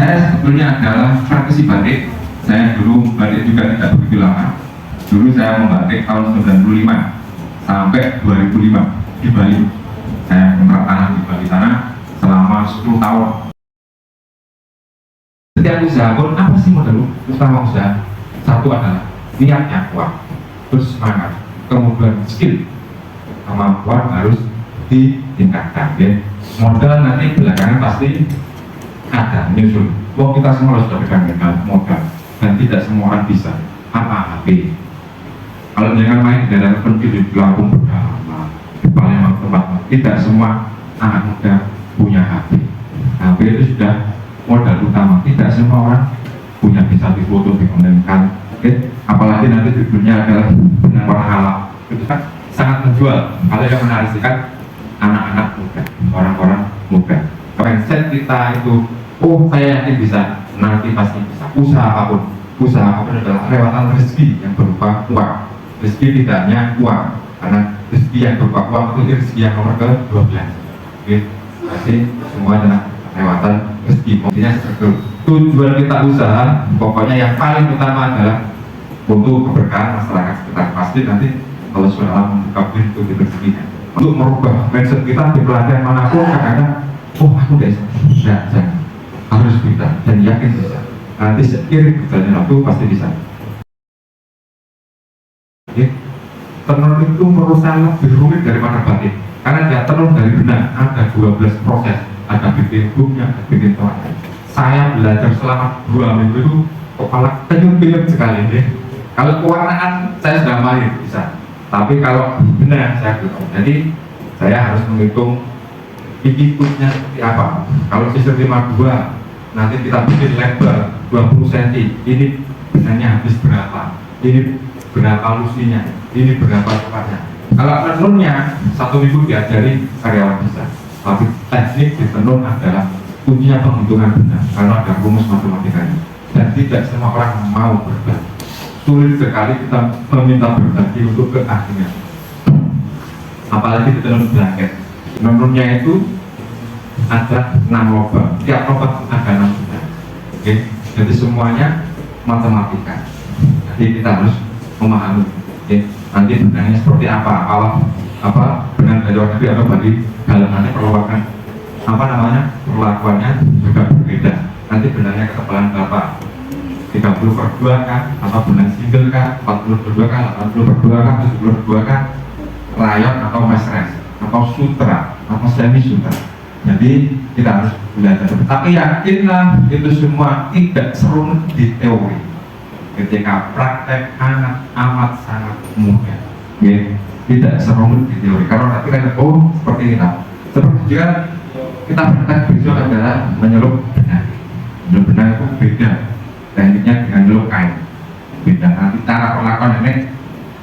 saya sebetulnya adalah praktisi batik. Saya dulu batik juga tidak begitu lama. Dulu saya membatik tahun 95 sampai 2005 di Bali. Saya kontrak tanah di Bali sana selama 10 tahun. Setiap usaha pun apa sih modal utama usaha? Satu adalah niatnya kuat, terus semangat, kemudian skill, kemampuan harus ditingkatkan. Ya. Modal nanti belakangan pasti ada nyusul. Wong kita semua harus pegang modal dan tidak semua orang bisa apa HP. Kalau jangan main di daerah terpencil di Lampung berdama, di Palembang tempat, tidak semua anak muda punya HP. HP itu sudah modal utama. Tidak semua orang punya bisa difoto, dikontenkan. Oke, apalagi nanti judulnya adalah benar orang halal. Itu kan sangat menjual. Kalau yang menarasikan anak-anak muda, orang-orang muda. Mindset kita itu, oh saya yakin bisa, nanti pasti bisa. Usaha apapun adalah lewatan rezeki yang berupa uang. Rezeki tidak hanya uang, karena rezeki yang berupa uang itu rezeki yang nomor ke-12. Oke, berarti semua adalah lewatan rezeki. Maksudnya tujuan kita usaha, pokoknya yang paling utama adalah untuk keberkahan masyarakat sekitar. Pasti nanti kalau sudah membuka pintu di rezekinya. Untuk merubah mindset kita di pelatihan manapun, kadang-kadang, oh aku udah bisa, harus bisa dan yakin bisa. Nanti seiring berjalannya waktu pasti bisa. Oke. Tenun itu menurut saya lebih rumit daripada batik, karena dia tenun dari benang ada 12 proses, ada bikin booknya, ada bikin toanya. Saya belajar selama 2 minggu itu kepala penyum-penyum sekali deh. Kalau pewarnaan saya sudah mahir bisa, tapi kalau benang saya belum. Jadi saya harus menghitung ikutnya seperti apa. Kalau sisir 52 nanti kita bikin lebar 20 cm, ini benangnya habis berapa, ini berapa lusinya, ini berapa cepatnya. Kalau tenunnya 1 minggu diajari karyawan bisa, tapi teknik di tenun adalah kuncinya penghitungan benang, karena ada rumus matematikanya dan tidak semua orang mau berbagi. Sulit sekali kita meminta berbagi untuk keahlian, apalagi di tenun blanket. Tenunnya itu ada 6 lubang, tiap lubang ada 6 benang. Oke, jadi semuanya matematika. Jadi kita harus memahami. Oke, nanti benangnya seperti apa? Kalau benang dari luar negeri atau dari dalamannya perlakuannya juga berbeda. Nanti benangnya ketebalan berapa? 30/2 kah? Atau benang single kah? 40/2 kah? 80/2 kah? 70/2 kah? Rayon atau mesres? Atau sutra? Atau semi sutra? Jadi kita harus belajar. Tapi yakinlah itu semua tidak serumit di teori. Ketika praktek amat sangat mudah. Ya, tidak serumit di teori. Kalau nanti kan seperti ini lah. Seperti juga kita praktek besok adalah menyelup benang. Menyelup benang itu beda tekniknya dengan nyelup kain. Beda nanti cara perlakuan ini.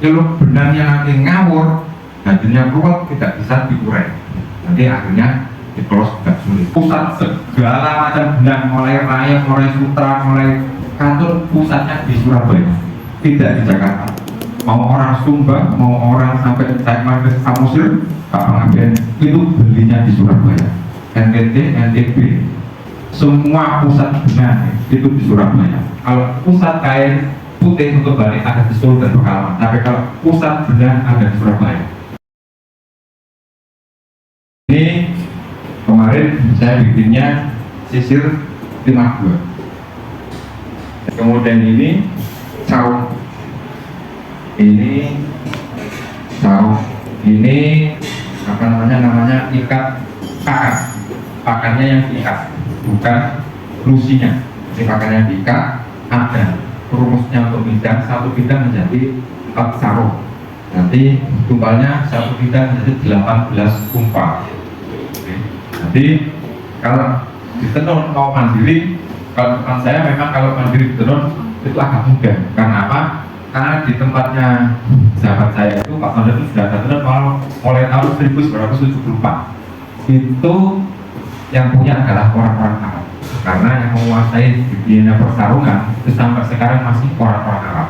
Nyelup benangnya nanti ngawur, hasilnya ruwet, tidak bisa diurai. Nanti akhirnya dikelos juga sulit. Pusat segala macam benang, mulai rayon, mulai sutra, mulai kantor, pusatnya di Surabaya, tidak di Jakarta. Mau orang Sumba, mau orang sampai Taiwan, Samosir, Kapangaben, itu belinya di Surabaya. NTT, NTB, semua pusat benang itu di Surabaya. Kalau pusat kain putih untuk Bali ada di Solo dan Pekalongan, tapi kalau pusat benang ada di Surabaya. Ini kemarin saya bikinnya sisir 52. Kemudian ini cauk, ini apa namanya ikat pakarnya yang diikat, bukan lusinya. Jadi pakarnya diikat, ada rumusnya untuk bidang, 1 bidang menjadi 4 sarung. Nanti tumpalnya 1 bidang menjadi 18 tumpal. Jadi kalau ditenun mau mandiri, kalau tempat saya memang kalau mandiri ditenun itu agak mudah. Karena apa? Karena di tempatnya sahabat saya itu Pak Sondar itu sudah tenun mulai tahun 1974. Itu yang punya adalah orang-orang Arab. Karena yang menguasai dunia pertarungan itu sampai sekarang masih orang-orang Arab.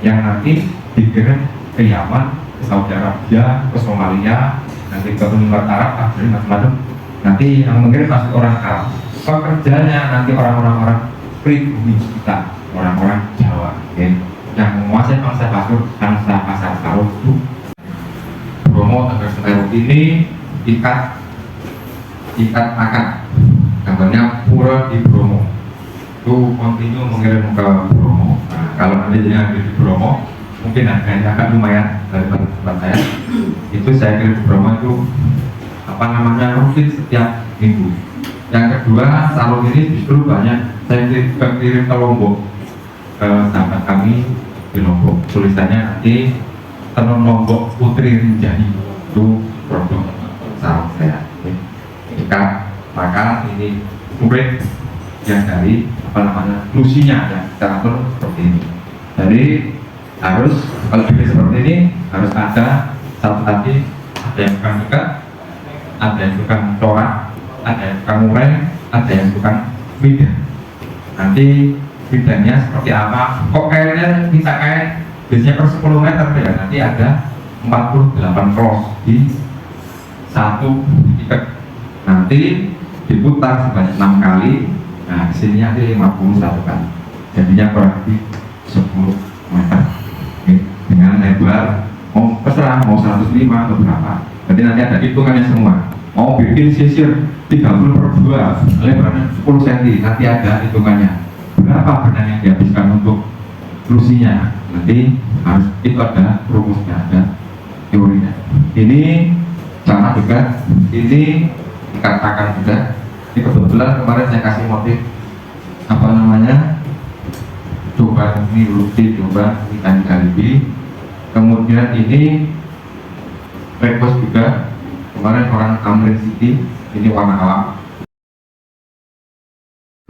Yang nanti dikirim ke Yaman, ke Saudi Arabia, ke Somalia, nanti ke Uni Arab, Afrika, macam-macam. Nanti yang mengirim pasti orang Arab. pekerjanya nanti orang pribumi kita, orang-orang Jawa, ya, yang menguasai bangsa pasar taruh itu Bromo Tegal Semeru ini ikat akad, gambarnya pura di Bromo itu kontinu mengirim ke Bromo. Nah, kalau nanti jadi di Bromo mungkin harganya akan lumayan dari tempat saya. Itu saya kirim ke Bromo itu rutin setiap minggu. Yang kedua, salon ini justru banyak saya kirim ke Lombok, ke sahabat kami di Lombok. Tulisannya nanti Tenun Lombok Putri Rinjani, itu produk salon saya. Jika maka ini murid yang dari lusinya ya, kita atur seperti ini. Jadi harus kalau bikin seperti ini harus ada satu tadi, ada yang tukang ikat, ada yang tukang corak, ada yang tukang ureng, ada yang tukang bidan. Nanti bidannya seperti apa? Kok kainnya bisa kain biasanya per 10 meter ya, nanti ada 48 cross di satu ikat. Nanti diputar sebanyak 6 kali. Nah, disini nanti 51 kali. Jadinya kurang lebih 10 meter. Dengan lebar mau terserah mau 105 atau berapa. Jadi nanti ada hitungannya semua. Mau bikin sisir 30 per 2, lebarnya 10 cm, nanti ada hitungannya. Berapa benang yang dihabiskan untuk lusinya? Nanti harus itu ada rumusnya, ada teorinya. Ini sama juga, ini dikatakan juga. Ini kebetulan kemarin saya kasih motif coba ini rutin, coba ikan kalibi. Kemudian ini request juga kemarin orang Tamrin City, ini warna alam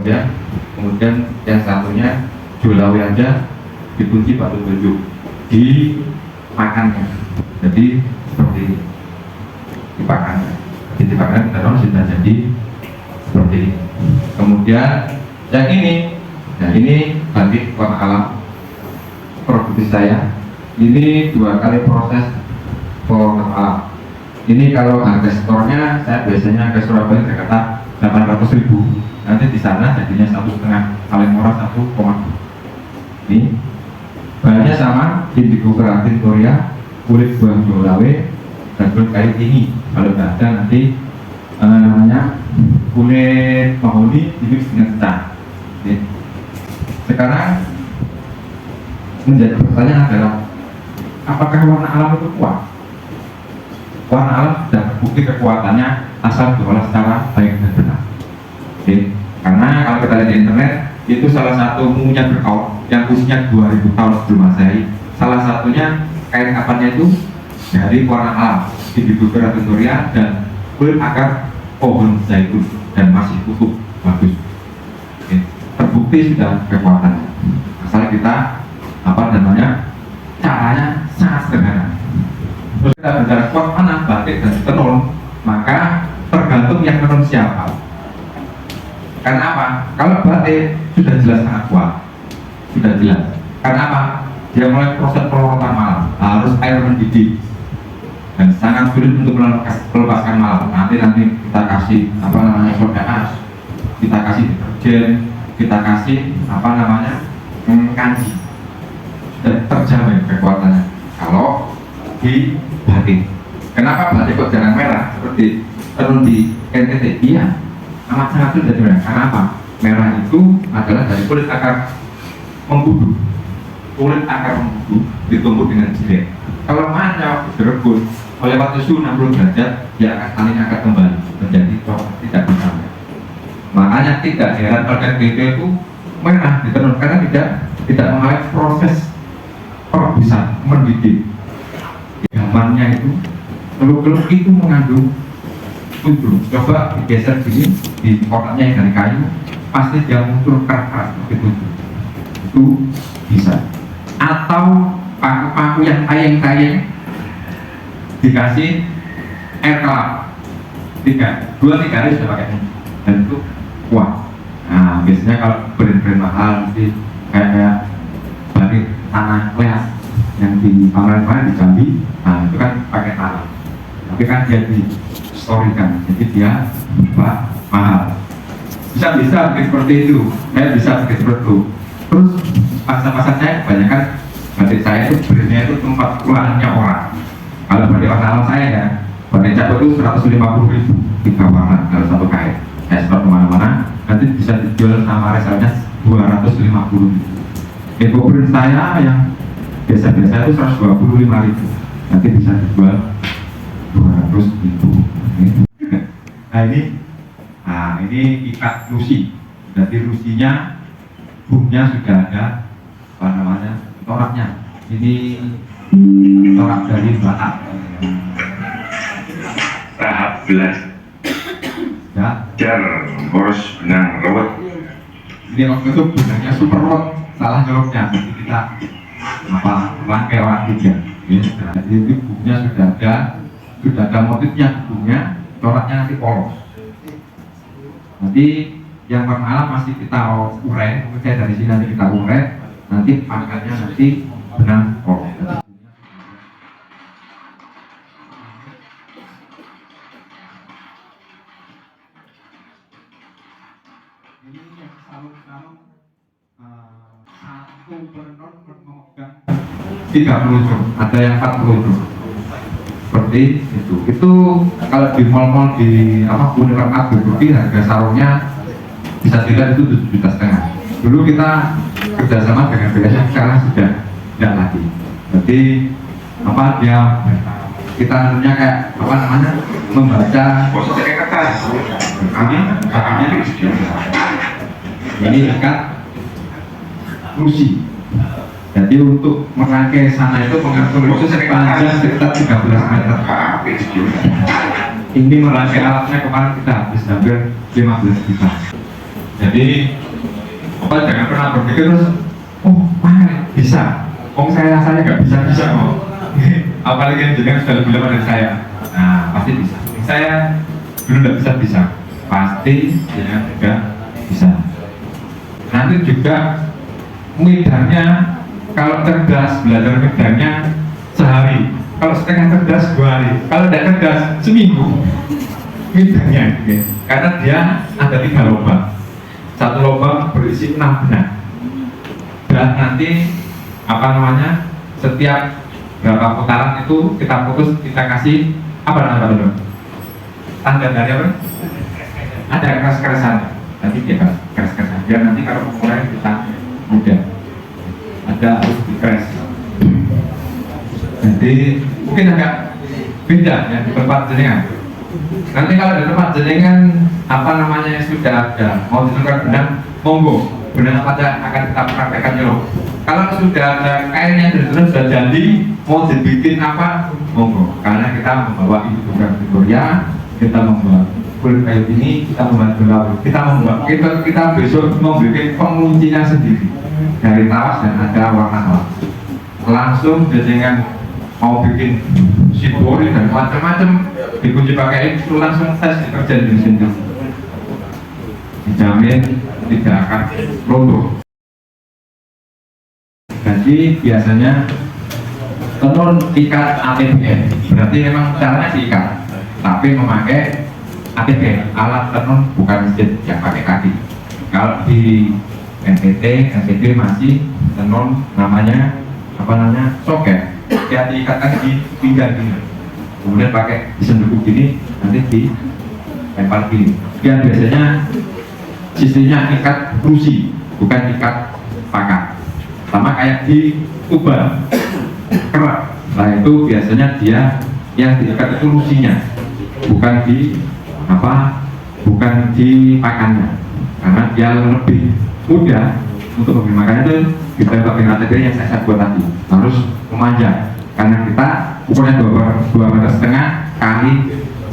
ya. Kemudian yang satunya Jolawi aja dikunci batu tujuh di makannya, jadi seperti ini dipakannya. Jadi dipakannya kita sudah jadi seperti ini. Kemudian yang ini, nah ini batik warna alam produksi saya. Ini 2 kali proses warna alam. Ini kalau harga stornya saya biasanya ke Surabaya Jakarta 800.000. Nanti di sana jadinya 1,5, paling murah 1,2. Ini bahannya sama, indigo keratin Korea, kulit buah jolawe, dan kulit kayu tinggi. Kalau nggak ada nanti kulit mahoni dimix dengan ketan. Sekarang menjadi pertanyaan adalah apakah warna alam itu kuat? Warna alam sudah terbukti kekuatannya asal diolah secara baik dan benar. Karena kalau kita lihat di internet itu salah satu mumunya berkaut yang usianya 2000 tahun sebelum Masehi. Salah satunya kain kapannya itu dari warna alam, indigo keratin Korea dan kulit akar pohon zaitun dan masih utuh bagus. Terbukti sudah kekuatannya. Asal kita caranya sangat sederhana. Terus kita bicara kuat mana batik dan tenun, maka tergantung yang tenun siapa. Karena apa? Kalau batik sudah jelas sangat kuat, sudah jelas. Karena apa? Dia mulai proses pelorotan malam, harus air mendidih dan sangat sulit untuk melepaskan malam. Nanti kita kasih soda as, kita kasih deterjen, kita kasih kanji, sudah terjamin kekuatannya. Kalau di batik, kenapa batik kok jarang merah seperti tenun di NTT? Iya, amat sangat sulit dari merah. Karena apa? Merah itu adalah dari kulit akar mengkudu. Kulit akar mengkudu ditumbuh dengan jilid. Kalau mana direbus oleh waktu suhu 60 derajat, dia akan saling angkat kembali menjadi coklat, tidak bisa. Makanya tidak heran organ BP itu merah ditenun karena tidak mengalami proses perebusan mendidih. Gambarnya itu teluk-teluk itu mengandung tujuh. Coba digeser gini di kotaknya yang dari kayu, pasti dia muncul keras begitu. Itu bisa. Atau paku-paku yang tayeng-tayeng dikasih air kelapa 2-3 hari sudah pakai ini, dan itu kuat. Nah biasanya kalau brand-brand mahal mesti kayak batik tanah leas yang di pameran di Jambi, nah itu kan pakai tanah, tapi kan dia di storykan, jadi dia mahal. bisa bikin seperti itu, saya bisa bikin seperti itu. Terus pasang-pasang saya kebanyakan batik saya itu sebenarnya itu tempat keluarnya orang. Kalau batik warna alam saya ya, batik cap itu 150.000 tiga warna dalam satu kain. Saya setor kemana-mana, nanti bisa dijual sama reselnya 250.000. Eco print saya yang biasa-biasa itu 125.000, nanti bisa dijual 200.000. Nah ini ikat lusi. Jadi lusinya boomnya sudah ada, apa namanya, toraknya. Ini torak dari Batak. Tahap belas. Ya. Jar, boros, benang, rawat. Ini waktu itu benangnya super rock, salah nyoloknya. Jadi kita pakai orang tiga. Jadi itu boomnya sudah ada motifnya boomnya, toraknya nanti polos. Nanti yang warna alam masih kita urai, mungkin saya dari sini nanti kita urai, nanti pangkatnya nanti benang polos. Ini yang sarung-sarung satu penon memegang 30 jam, ada yang 40 jam. Seperti itu kalau di mall-mall di Unilever Abu harga sarungnya bisa dilihat itu 7,5 juta. Dulu kita kerjasama dengan BSM, sekarang sudah tidak lagi. Jadi dia kita namanya kayak membaca Bosnya kayak kertas. ini ikat lusi. Jadi untuk merangkai sana itu mengatur khusus sepanjang sekitar 13 meter. Ini merangkai alatnya kemarin kita habis hampir 15 juta. Jadi jangan pernah berpikir terus, bisa. Saya rasanya nggak bisa kok. Apalagi yang jenengan sudah lebih lama dari saya. Nah pasti bisa. Saya dulu nggak bisa. Pasti jenengan juga bisa. Nanti juga medannya, kalau cerdas belajar medannya sehari, kalau setengah cerdas 2 hari, kalau tidak cerdas seminggu medannya, karena dia ada 3 lubang, satu lubang berisi 6 benang, dan nanti setiap berapa putaran itu kita putus, kita kasih tanda dari apa? Ada keras-kerasan, nanti dia keras-kerasan, biar nanti kalau mulai kita mudah. Ada harus dikres. Jadi mungkin agak beda ya di tempat jenengan. Nanti kalau di tempat jenengan sudah ada mau ditukar benang, monggo benang apa aja akan kita praktekkan nyelok. Kalau sudah ada kainnya sudah jadi mau dibikin apa, monggo. Karena kita membawa itu bukan Victoria, kita membawa kulit kayu ini, kita membuat gelar, kita besok mau bikin penguncinya sendiri dari tawas dan ada warna alam. Langsung dengan mau bikin sibori dan macam-macam dikunci pakai itu, langsung tes dikerjain di sini. Dijamin tidak akan runtuh. Jadi biasanya tenun ikat ATBN, berarti memang caranya diikat, tapi memakai ATBN, alat tenun bukan mesin yang pakai kaki. Kalau di NTT masih tenun namanya soket, dia diikatkan di pinggang gini, kemudian pakai disenduk gini, nanti dilempar gini. Dia biasanya sistemnya ikat lusi, bukan ikat pakat. Sama kayak di tuban kerak. Nah itu biasanya dia yang diikat itu lusinya, bukan di pakannya, karena dia lebih mudah untuk makanya itu kita pakai ATB yang saya buat tadi harus memanjang, karena kita ukurnya 2,5 meter kali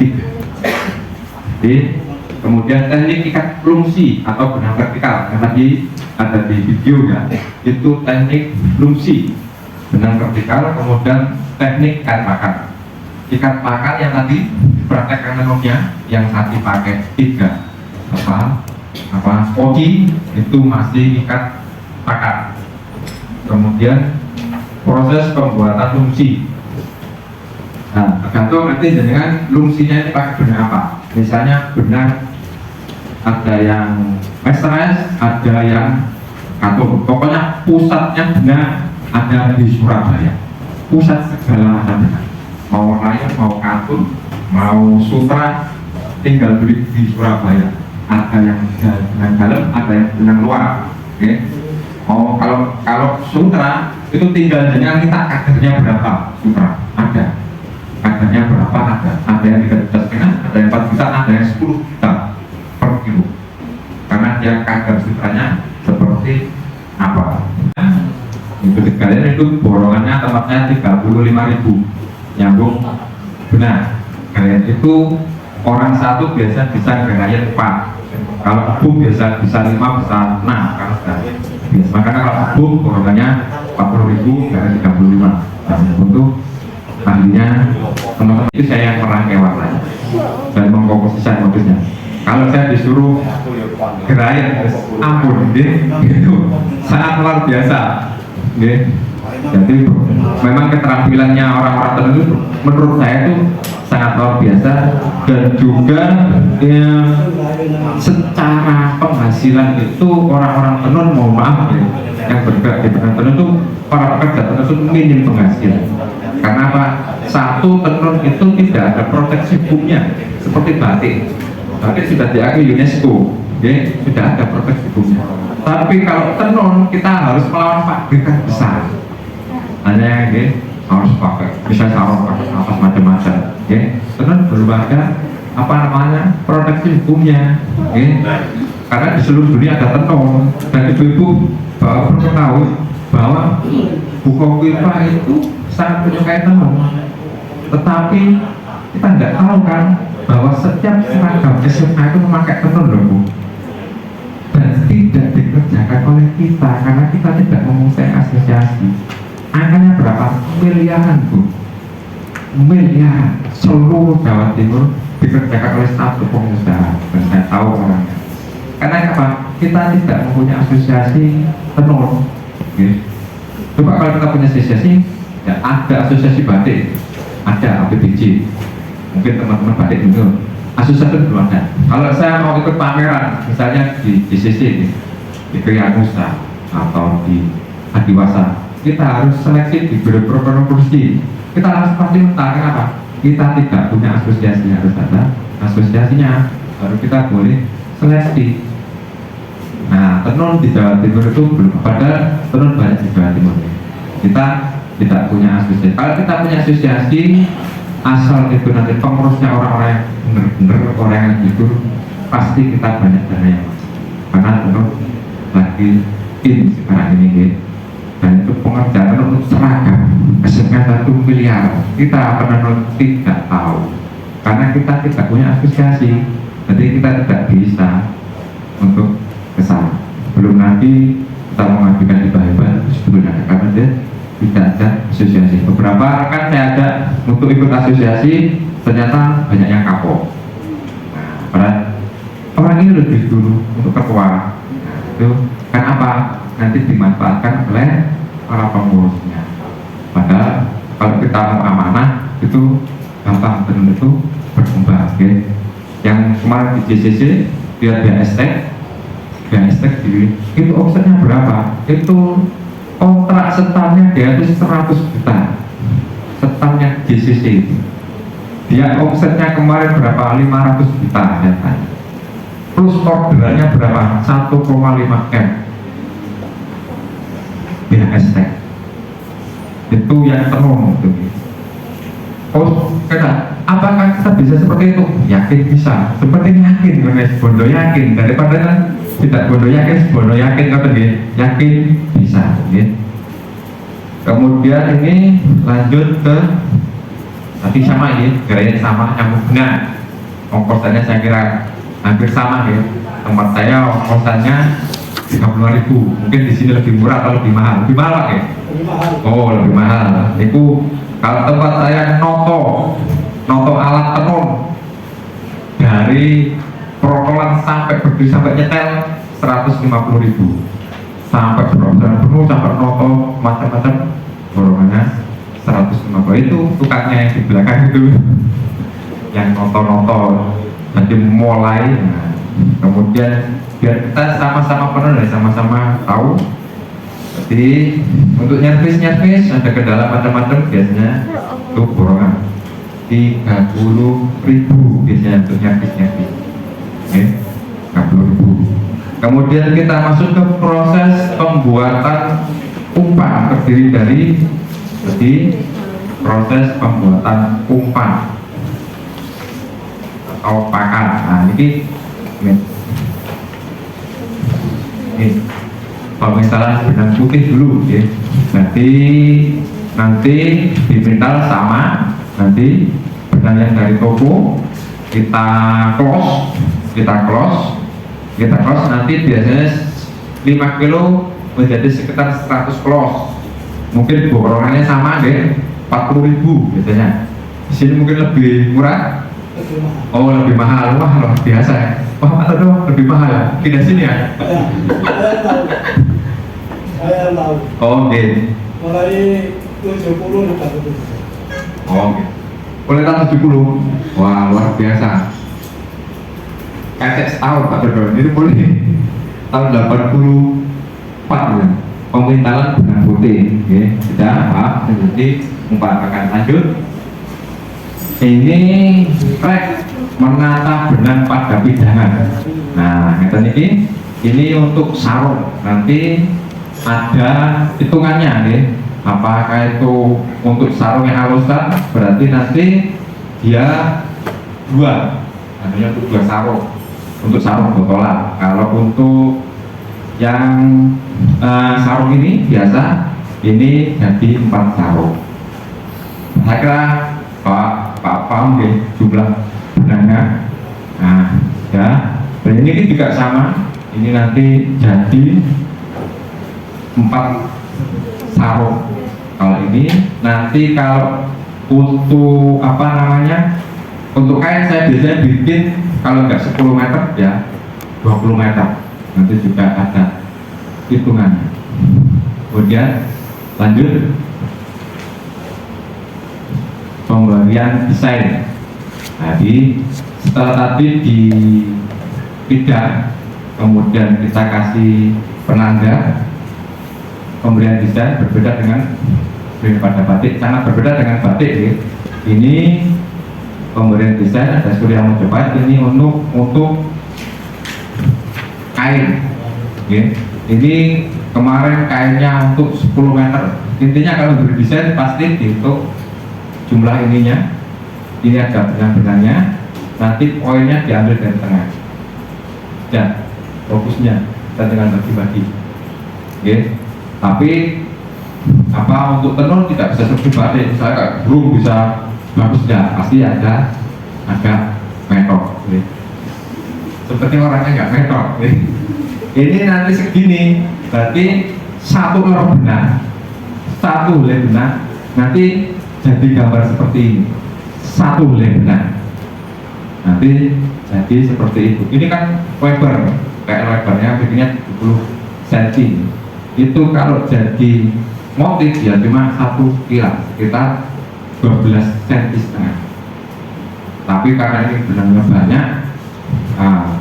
3. Jadi kemudian teknik ikat lungsi atau benang vertikal yang tadi ada di video ya, itu teknik lungsi benang vertikal, kemudian teknik ikat pakan. Ikat pakan yang tadi praktek tenunnya yang tadi pakai 3 oki itu masih ikat pakan. Kemudian proses pembuatan lungsi. Nah, tergantung nanti dengan lungsinya ini pakai benang apa. Misalnya benang ada yang SRS, ada yang Katun. Pokoknya pusatnya benar ada di Surabaya. Pusat segala macam benar. Mau Rayon, mau Katun, mau Sutra, tinggal beli di Surabaya. Ada yang dengan dalam, ada yang dengan luar. Oke. Oh, kalau Sutra itu tinggal dengan kita kadernya berapa Sutra ada, kadernya berapa ada yang 3 juta setengah, ada yang 4 juta, ada yang 10 juta per kilo, karena dia kader Sutranya seperti apa. Itu kalian itu borongannya tempatnya 35.000 nyambung benar. Kalian itu orang satu biasa bisa gerayan 4, kalau abu biasa bisa 5, bisa 6 karena sudah biasa. Makanya kalau abu borongannya 40.000 dari 35. Dan untuk ahlinya teman-teman itu saya yang merangkai warna dan mengkomposisikan motifnya. Kalau saya disuruh gerayan, ampun, itu sangat luar biasa. Jadi memang keterampilannya orang-orang tertentu menurut saya itu sangat luar biasa, dan juga ya, secara penghasilan itu orang-orang tenun, mohon maaf ya, yang bergerak di tenun itu para pekerja tenun itu minim penghasilan. Karena apa? Satu, tenun itu tidak ada proteksi hukumnya seperti batik. Batik sudah diakui UNESCO, ya, sudah ada proteksi hukumnya. Tapi kalau tenun kita harus melawan pabrikan besar. Hanya ya, harus pakai bisa sarung, pakai apa macam-macam. Ya, tenun belum ada apa namanya proteksi hukumnya. Ya. Karena di seluruh dunia ada tenun, dan ibu-ibu perlu tahu bahwa buku Kofifa itu sangat menyukai tenun. Tetapi kita nggak tahu kan bahwa setiap seragam SMA itu memakai tenun loh Bu, dan tidak dikerjakan oleh kita karena kita tidak menguasai asosiasi. Angkanya berapa? Miliaran Bu, miliaran. Seluruh Jawa Timur dikerjakan oleh satu pengusaha, dan saya tahu orangnya. Karena apa? Kita tidak mempunyai asosiasi tenun. Okay. Coba kalau kita punya asosiasi, ya ada asosiasi batik, ada APBJ, mungkin teman-teman batik itu asosiasi itu belum ada. Kalau saya mau ikut pameran, misalnya di JCC, di Krianusa atau di Adiwasa, kita harus seleksi di Biro Kursi. Kita harus pasti mentaati apa? Kita tidak punya asosiasi, harus ada asosiasinya, baru kita boleh seleksi. Nah, tenun di Jawa Timur itu belum, padahal tenun banyak di Jawa Timur. Kita tidak punya asosiasi. Kalau kita punya asosiasi, asal itu nanti pengurusnya orang-orang yang benar-benar orang yang jujur, pasti kita banyak dana yang masuk. Karena tenun lagi in sekarang ini, gitu. Dan itu pengerjaan untuk seragam SMK 1 miliar. Kita penenun tidak tahu karena kita tidak punya asosiasi, jadi kita tidak bisa untuk kesana. Belum nanti kita mengajukan hibah-hibah sebetulnya karena dia tidak ada asosiasi. Beberapa rekan saya ada untuk ikut asosiasi, ternyata banyak yang kapok. Nah, orang ini lebih dulu untuk ketua. Nah, itu kan apa? Nanti dimanfaatkan oleh para pengurusnya. Padahal kalau kita mau amanah itu gampang, tenun itu berkembang. Okay? Yang kemarin di JCC dia BSTEK itu offsetnya berapa? Itu kontrak setannya dia itu 100 juta. Setannya JCC itu. Dia offsetnya kemarin berapa? 500 juta ya, plus orderannya berapa? 1,5 M. BSTEK itu yang tenun itu. Oh, kena. Apakah kita bisa seperti itu? Yakin bisa. Seperti yakin, guys. Bondo yakin. Daripada tidak bondo yakin kata dia. Yakin bisa. Gitu. Kemudian ini lanjut ke tadi sama ini, gerayan sama, nyambung benar. Ongkosannya saya kira hampir sama ya. Tempat saya ongkosannya 30.000. Mungkin di sini lebih murah atau lebih mahal? Lebih mahal Pak ya? Oh, lebih mahal. Itu kalau tempat saya noto alat tenun dari protolan sampai berdiri sampai nyetel 150.000, sampai berobat penuh sampai noto macam-macam borongannya 150. Itu tukangnya yang di belakang itu yang noto jadi mulai Kemudian biar kita sama-sama penuh dan sama-sama tahu. Jadi untuk nyervis ada kendala macam-macam, biasanya untuk borongan 30.000 biasanya untuk nyervis. Oke, 30.000. Kemudian kita masuk ke proses pembuatan umpan, terdiri dari proses pembuatan umpan atau pakan. Nah ini pemisalan benang putih dulu ya. Nanti dipintal sama, nanti benang yang dari toko kita close nanti biasanya 5 kilo menjadi sekitar 100 close. Mungkin borongannya sama deh, 40.000 biasanya. Di sini mungkin lebih murah. Oh, lebih mahal. Wah, luar biasa ya. Wah, atau lebih mahal. Tidak sini ya? Saya tahu. Oh, oke. Mulai 70 dekat itu. Oh, oke. Mulai tahun 70. Wah, luar biasa. Kayak setahun Pak Dodo. Ini mulai tahun 84 ya. Pemintalan benang putih, ya. Sudah, Pak. Jadi akan lanjut. Ini menata benang pada pidangan. Nah, ini untuk sarung. Nanti ada hitungannya, nih. Apakah itu untuk sarung yang halusan? Berarti nanti dia adanya untuk 2 sarung. Untuk sarung botolan. Kalau untuk yang sarung ini biasa, ini jadi 4 sarung. Saya kira Pak paham deh jumlah benangnya. Nah, ya. Dan ini juga sama. Ini nanti jadi 4 sarung. Kalau ini nanti kalau untuk untuk kain saya biasanya bikin kalau nggak 10 meter ya 20 meter. Nanti juga ada hitungannya. Kemudian lanjut pemberian desain. Jadi setelah tadi di pidang, kemudian kita kasih penanda, pemberian desain berbeda dengan pada batik, sangat berbeda dengan batik ya. Ini pemberian desain ada surya menjepit, ini untuk kain ya. Ini kemarin kainnya untuk 10 meter. Intinya kalau berdesain pasti dihitung jumlah ininya. Ini ada benang-benangnya, nanti poinnya diambil dari tengah dan fokusnya kita dengan bagi-bagi ya. Tapi untuk tenun tidak bisa seperti batik, misalnya kayak burung bisa bagus ya, pasti ada metok ya. Seperti orangnya nggak metok ya. Ini nanti segini, berarti 1 lor benang, 1 helai benang nanti jadi gambar seperti ini. 1 helai benang nanti jadi seperti itu. Ini kan lebar, kayak lebarnya bikinnya 70 cm. Itu kalau jadi motif ya cuma 1 kira, sekitar 12 cm. Tapi karena ini benangnya banyak,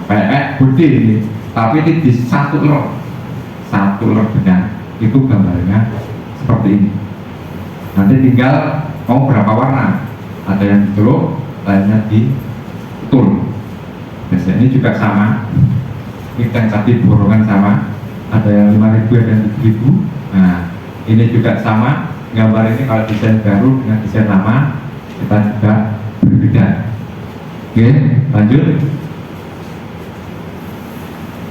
kayak gede ini, tapi ini di 1 lor benang itu gambarnya seperti ini. Nanti tinggal mau berapa warna, ada yang diceluk, lainnya ditul. Biasanya ini juga sama, yang tadi borongan sama, ada yang 5.000 dan 7.000. Nah, ini juga sama, gambar ini kalau desain baru dengan desain lama kita juga berbeda. Oke, lanjut.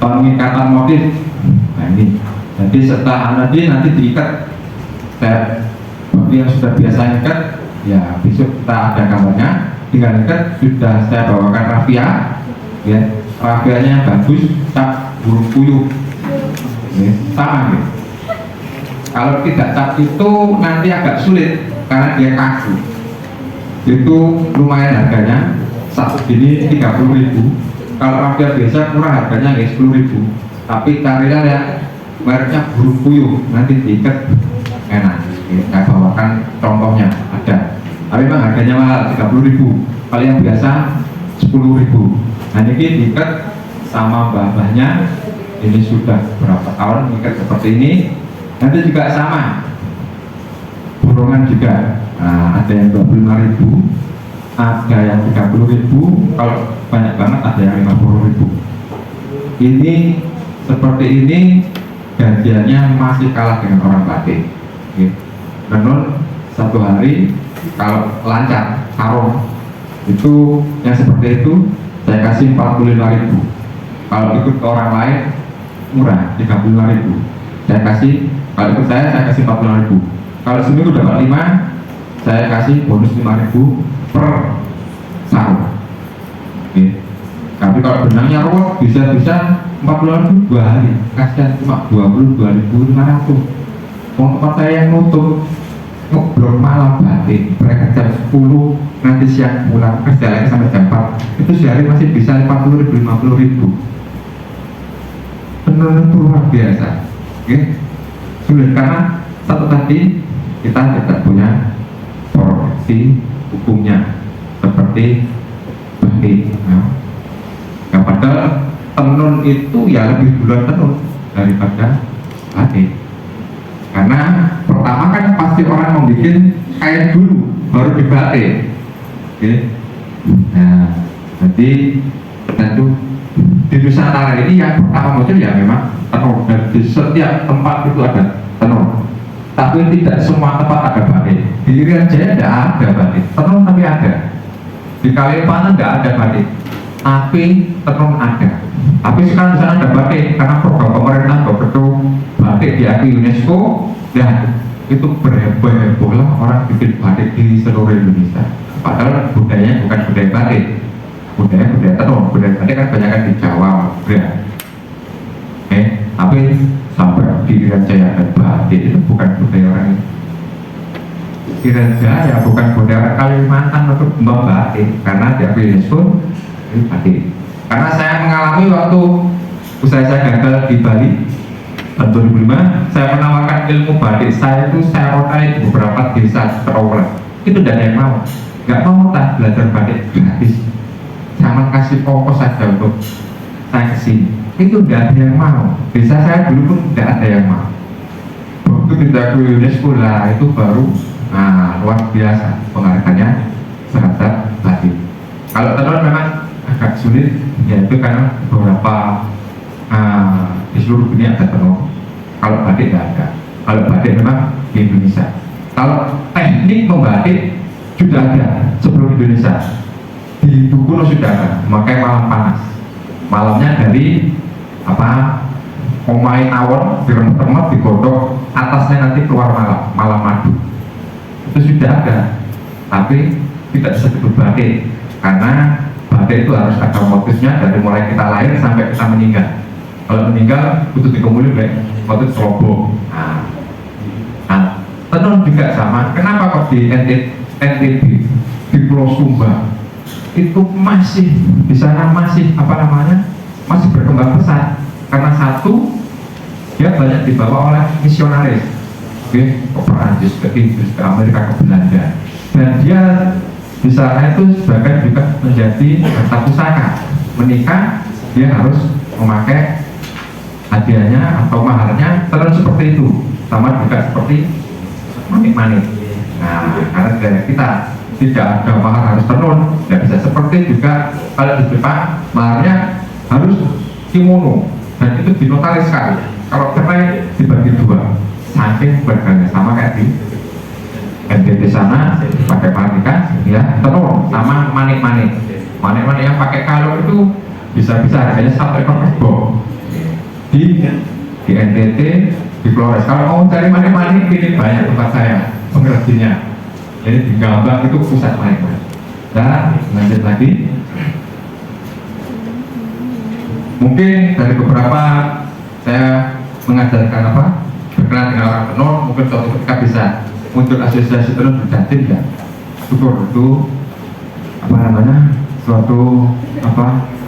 Pengikatan motif. Nah ini, jadi setelah nanti diikat bagi yang sudah biasa ikat, ya besok kita ada gambarnya, tinggal ikat. Sudah saya bawakan rafia, ya rafianya bagus, cap burung puyuh, ya, sama gitu. Kalau tidak cap itu nanti agak sulit karena dia kaku. Itu lumayan harganya, satu gini 30.000. Kalau rafia biasa murah harganya ya 10.000. Tapi carilah ya mereknya burung puyuh, nanti diikat enak. Saya bawakan contohnya ada. Tapi memang harganya mahal 30.000. Kalau yang biasa 10.000. Nah ini diikat sama mbah-mbahnya ini sudah berapa tahun mengikat seperti ini. Nanti juga sama borongan juga. Nah, ada yang 25.000, ada yang 30.000, kalau banyak banget ada yang 50.000. Ini seperti ini gajiannya masih kalah dengan orang batik. Menurut satu hari kalau lancar sarung itu yang seperti itu saya kasih 45.000. Kalau ikut ke orang lain murah 35.000. Saya kasih, kalau ikut saya kasih 45.000. Kalau seminggu dapat 5, saya kasih bonus 5.000 per sarung. Tapi kalau benangnya ruwet bisa 40.000 2 hari, kasihan cuma 22.500. Tempat saya yang nutup ngobrol malam batik, mereka jam 10 nanti siang pulang kerja lagi sampai jam 4, itu sehari masih bisa 40.000 50.000. Benar itu luar biasa. Sulit karena satu tadi kita tidak punya profesi hukumnya seperti batik. Yang padahal tenun itu ya lebih duluan tenun daripada batik. Karena pertama kan pasti orang membuat kain dulu baru dibatik. Nah, jadi tentu di Nusantara ini yang pertama muncul ya memang tenun, dan di setiap tempat itu ada tenun. Tapi tidak semua tempat ada batik. Di Irian Jaya tidak ada batik, tenun tapi ada. Di Kalimantan tidak ada batik, tapi tenun ada. Tapi sekarang di sana ada batik karena program pemerintah begitu batik diakui UNESCO, dan itu berheboh-heboh lah orang bikin batik di seluruh Indonesia. Padahal budayanya bukan budaya batik, budaya tenun. Budaya batik kan banyak kan di Jawa, tapi sampai di Irian Jaya ada batik itu bukan budaya orang itu. Irian Jaya bukan budaya orang Kalimantan untuk membatik karena diakui UNESCO ini batik. Karena saya mengalami waktu usaha saya gagal di Bali tahun 2005, saya menawarkan ilmu batik saya itu saya rotai di beberapa desa terowongan. Itu tidak ada yang mau, nggak mau tak belajar batik gratis. Saya kasih ongkos saja untuk saya kesini. Itu tidak ada yang mau. Desa saya dulu pun tidak ada yang mau. Waktu tidak ke UNESCO lah itu baru luar biasa penghargaannya terhadap batik. Kalau tenun memang agak sulit, yaitu karena beberapa di seluruh dunia ada tenun. Kalau batik tidak ada. Kalau batik memang di Indonesia. Kalau teknik membatik sudah ada sebelum Indonesia. Di Dukuno sudah ada, memakai malam panas. Malamnya dari omai tawon diremet-remet digodok, atasnya nanti keluar malam madu. Itu sudah ada, tapi tidak disebut batik karena batik itu harus ada motifnya dari mulai kita lahir sampai kita meninggal. Kalau meninggal butuh dikemuli motif selobong. Tenun juga sama. Kenapa kok di NTB, di Pulau Sumba itu masih di sana masih masih berkembang pesat karena satu dia banyak dibawa oleh misionaris ke Perancis, ke Inggris, ke Amerika, ke Belanda, dan dia di sana itu sebagai juga menjadi harta pusaka. Menikah dia harus memakai hadiahnya atau maharnya tenun seperti itu, sama juga seperti manik-manik. Karena gaya kita tidak ada mahar harus tenun, tidak bisa. Seperti juga kalau di Jepang maharnya harus kimono, dan itu dinotariskan. Kalau cerai dibagi 2, saking bergaya. Sama kayak di NTT sana pakai panikan ya tenun sama manik-manik. Manik-manik yang pakai kalung itu bisa-bisa harganya 1 ekor kerbau di NTT, di Flores. Kalau mau cari manik-manik ini banyak tempat saya pengrajinnya. Jadi di Gambang itu pusat manik-manik. Dan lanjut lagi, mungkin dari beberapa saya mengajarkan berkenan dengan orang tenun, mungkin suatu ketika bisa muncul asosiasi tenun berjantin ya. Syukur itu suatu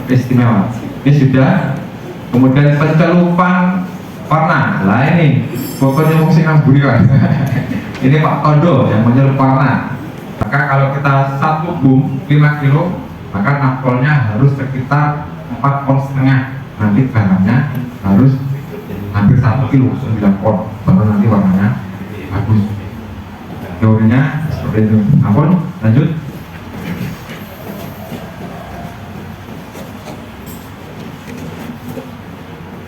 istimewa. Ini sudah. Kemudian pencelupan warna. Lah ini fotonya mungkin ngamburi kan. Ini Pak Tondo yang menyelup warna. Maka kalau kita 1 boom 5 kilo, maka napolnya harus sekitar 4,5 ton. Nanti garamnya harus hampir 1 kilo, 9 ton, baru nanti warnanya bagus. Teorinya seperti itu. Ampun, lanjut.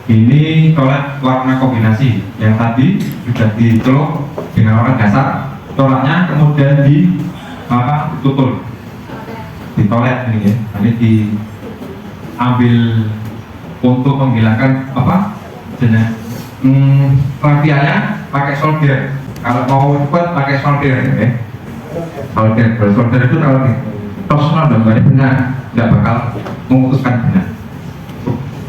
Ini corak warna kombinasi yang tadi sudah diceluk dengan warna dasar. Coraknya kemudian ditutul, ditolet ini ya. Ini diambil untuk menghilangkan jenis rafianya pakai solder. Kalau mau cepat pakai solder ya. Solder itu kalau ditosno dan benar tidak bakal memutuskan benang.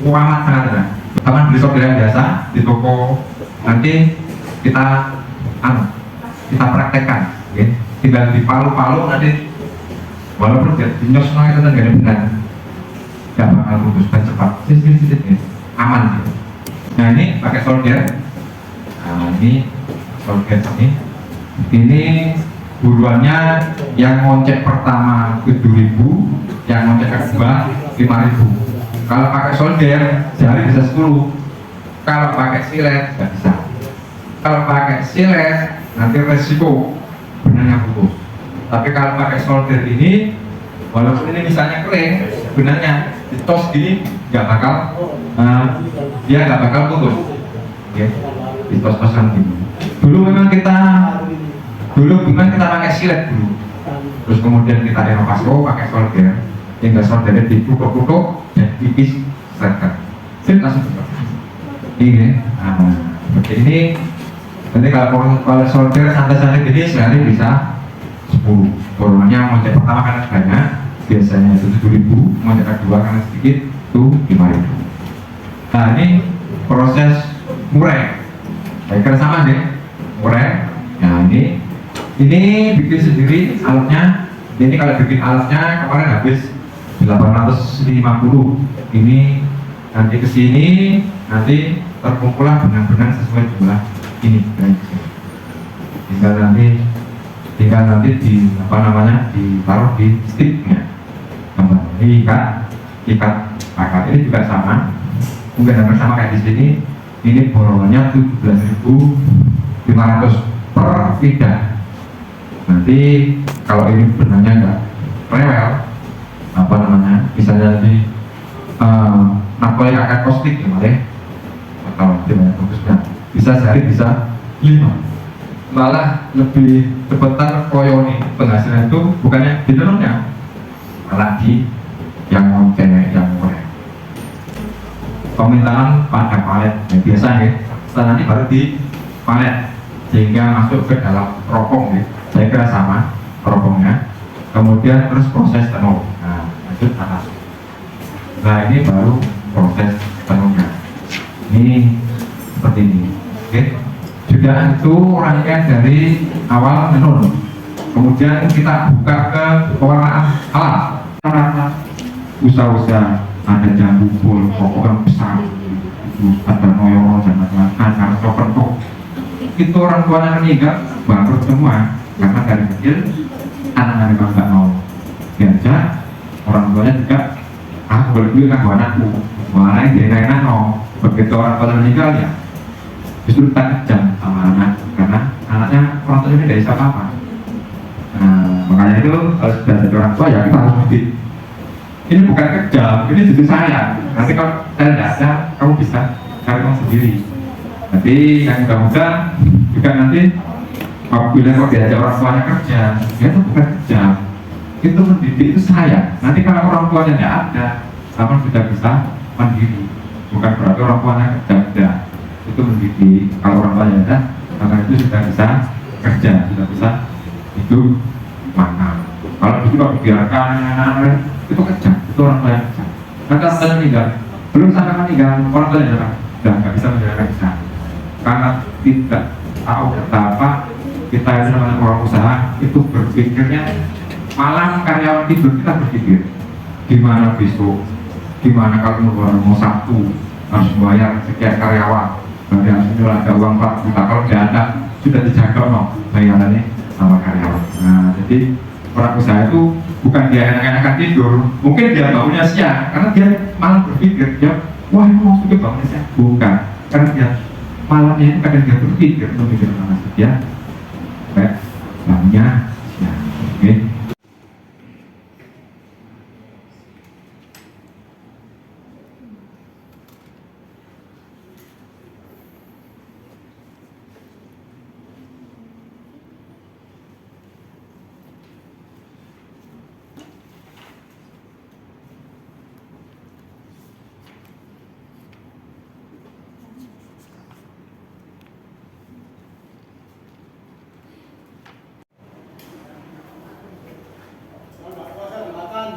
Amat sangat benar. Taman beli solder yang biasa di toko, nanti kita praktekkan, okay? Tinggal dipalu-palu nanti, walaupun dia dinyosno itu kan gak benar, tidak bakal putus dan cepat, sedikit ya, aman gitu. Nah ini pakai solder, nah ini solder ini buruannya yang ngoncek pertama 7.000, yang ngoncek kedua 5.000. Kalau pakai solder sehari bisa 10. Kalau pakai silet nggak bisa. Kalau pakai silet nanti resiko benangnya putus. Tapi kalau pakai solder ini, walaupun ini misalnya kering, benangnya ditos gini nggak bakal, dia nggak bakal putus. Oke, ditos-tosan gini. Dulu memang kita pakai silet dulu. Terus kemudian kita renovasi pakai solder. Tinggal soldernya dikutuk-kutuk dan tipis serkan. Sip langsung buka. Ini, seperti ini. Nanti kalau solder santai-santai gini sehari bisa 10. Borongnya ngoncek pertama karena banyak, biasanya itu 7.000. Ngoncek kedua karena sedikit itu 5.000. Nah ini proses mureh. Saya kira sama deh, mureh. Nah ini bikin sendiri alatnya. Ini kalau bikin alatnya kemarin habis 850. Ini nanti kesini nanti terkumpullah benang-benang sesuai jumlah ini. Tinggal nanti ditaruh di sticknya. Ini ikat pakai ini juga sama. Mungkin hampir sama kayak di sini. Ini borongannya 17.500 per fidah. Nanti kalau ini benangnya enggak rewel, misalnya di nakoy kakak kostik ya, atau banyak bagusnya bisa sehari bisa 5, malah lebih cepetan koyoni penghasilan itu bukannya di tenunnya, malah di yang ngonceng yang murah. Permintaan pada palet yang biasa ya, setelah nanti baru di palet sehingga masuk ke dalam teropong ya. Saya kira sama teropongnya, kemudian terus proses tenun. Lanjut atas. Nah ini baru proses tenunnya. Ini seperti ini. Oke. Sudah itu rangkaian dari awal menun. Kemudian kita buka ke pewarnaan alat. Usaha-usaha ada jambu pul, pokoknya besar. Itu ada noyong dan macam-macam. Seperti itu orang tuanya meninggal bangkrut semua karena dari kecil anak-anak memang nggak mau diajak. Orang tuanya juga, aku boleh duit kan buat anakku, mana yang dia enak no. Begitu orang tua meninggal ya, justru tak kejam sama anak, karena anaknya orang tuanya tidak bisa apa-apa. Nah, makanya itu kalau sudah ada orang tua ya kita harus didik. Ini bukan kejam, ini justru sayang. Nanti kalau saya tidak ada, kamu bisa cari uang sendiri. Nanti yang muda-muda juga nanti apabila kau diajak orang tuanya kerja, ya itu bukan kejam. Itu mendidik itu sayang. Nanti kalau orang tuanya tidak ada, kamu sudah bisa mandiri. Bukan berarti orang tuanya kerja, itu mendidik. Kalau orang tuanya ada, maka itu sudah bisa kerja, sudah bisa hidup makan. Kalau itu dibiarkan itu kejam, itu orang tua yang kejam. Nanti orang tuanya meninggal, belum sampai meninggal, orang tuanya sudah nggak bisa menjalankan kerja karena tidak tahu betapa kita itu namanya orang usaha itu berpikirnya. Malam karyawan tidur kita berpikir gimana besok, gimana kalau mau Sabtu harus bayar sekian karyawan, berarti harus ada uang 4 juta, kalau tidak ada sudah dijaga bayarannya sama karyawan. Nah jadi orang usaha itu bukan dia enak-enakan tidur, mungkin dia bangunnya siang karena dia malah berpikir dia, wah ini maksudnya bangunnya siang, bukan, karena dia malamnya itu kadang dia berpikir memikirkan nasib dia, kayak bangunnya siang, oke? Makan.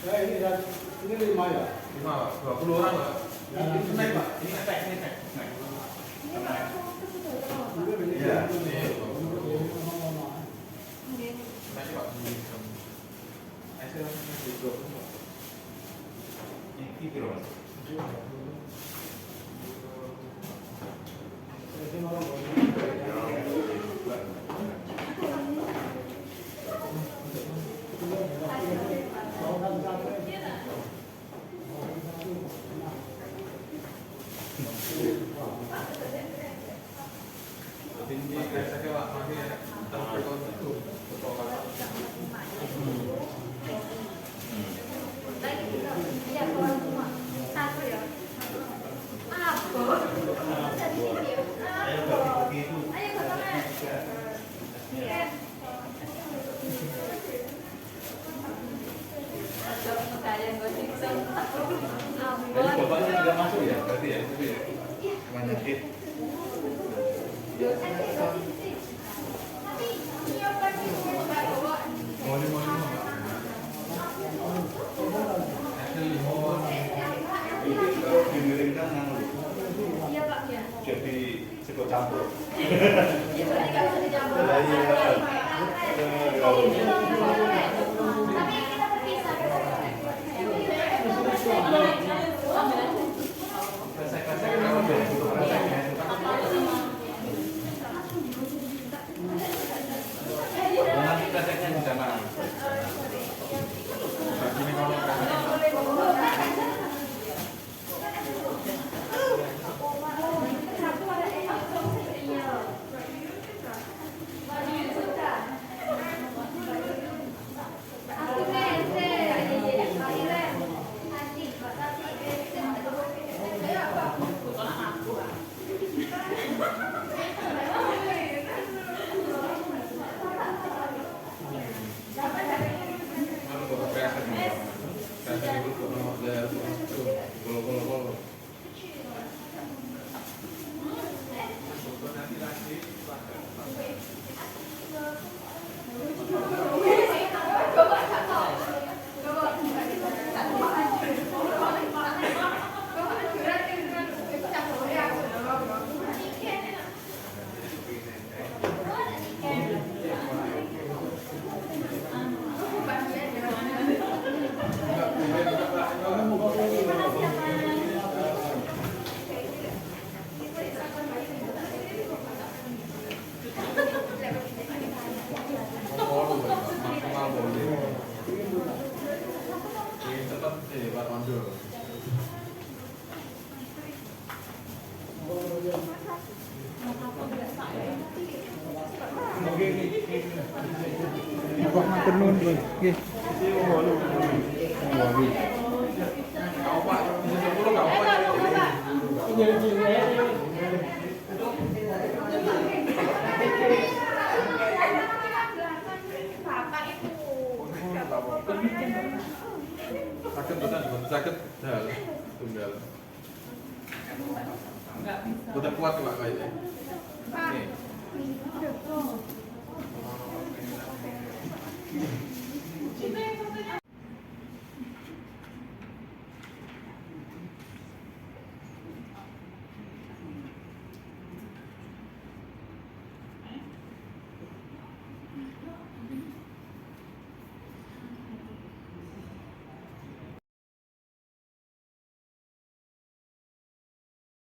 Ya ini 5 ya. 20 orang Pak. Ya, Ini naik Pak, ini naik. Iya, ini. Naik Pak. Ini kilo Mas. Ini saya Pak, masih terus itu. Jadi bapaknya juga masuk ya, berarti ya? Itu ya? Mana sakit? Jadi sego campur. Nanti kreseknya di sana. Ini kalau Kok matur nuwun, Bro. Nggih. kau Pak, 10 kau Pak. Sakit betul, sakit dal, tunggal. Betul kuat Pak kayaknya. Nih.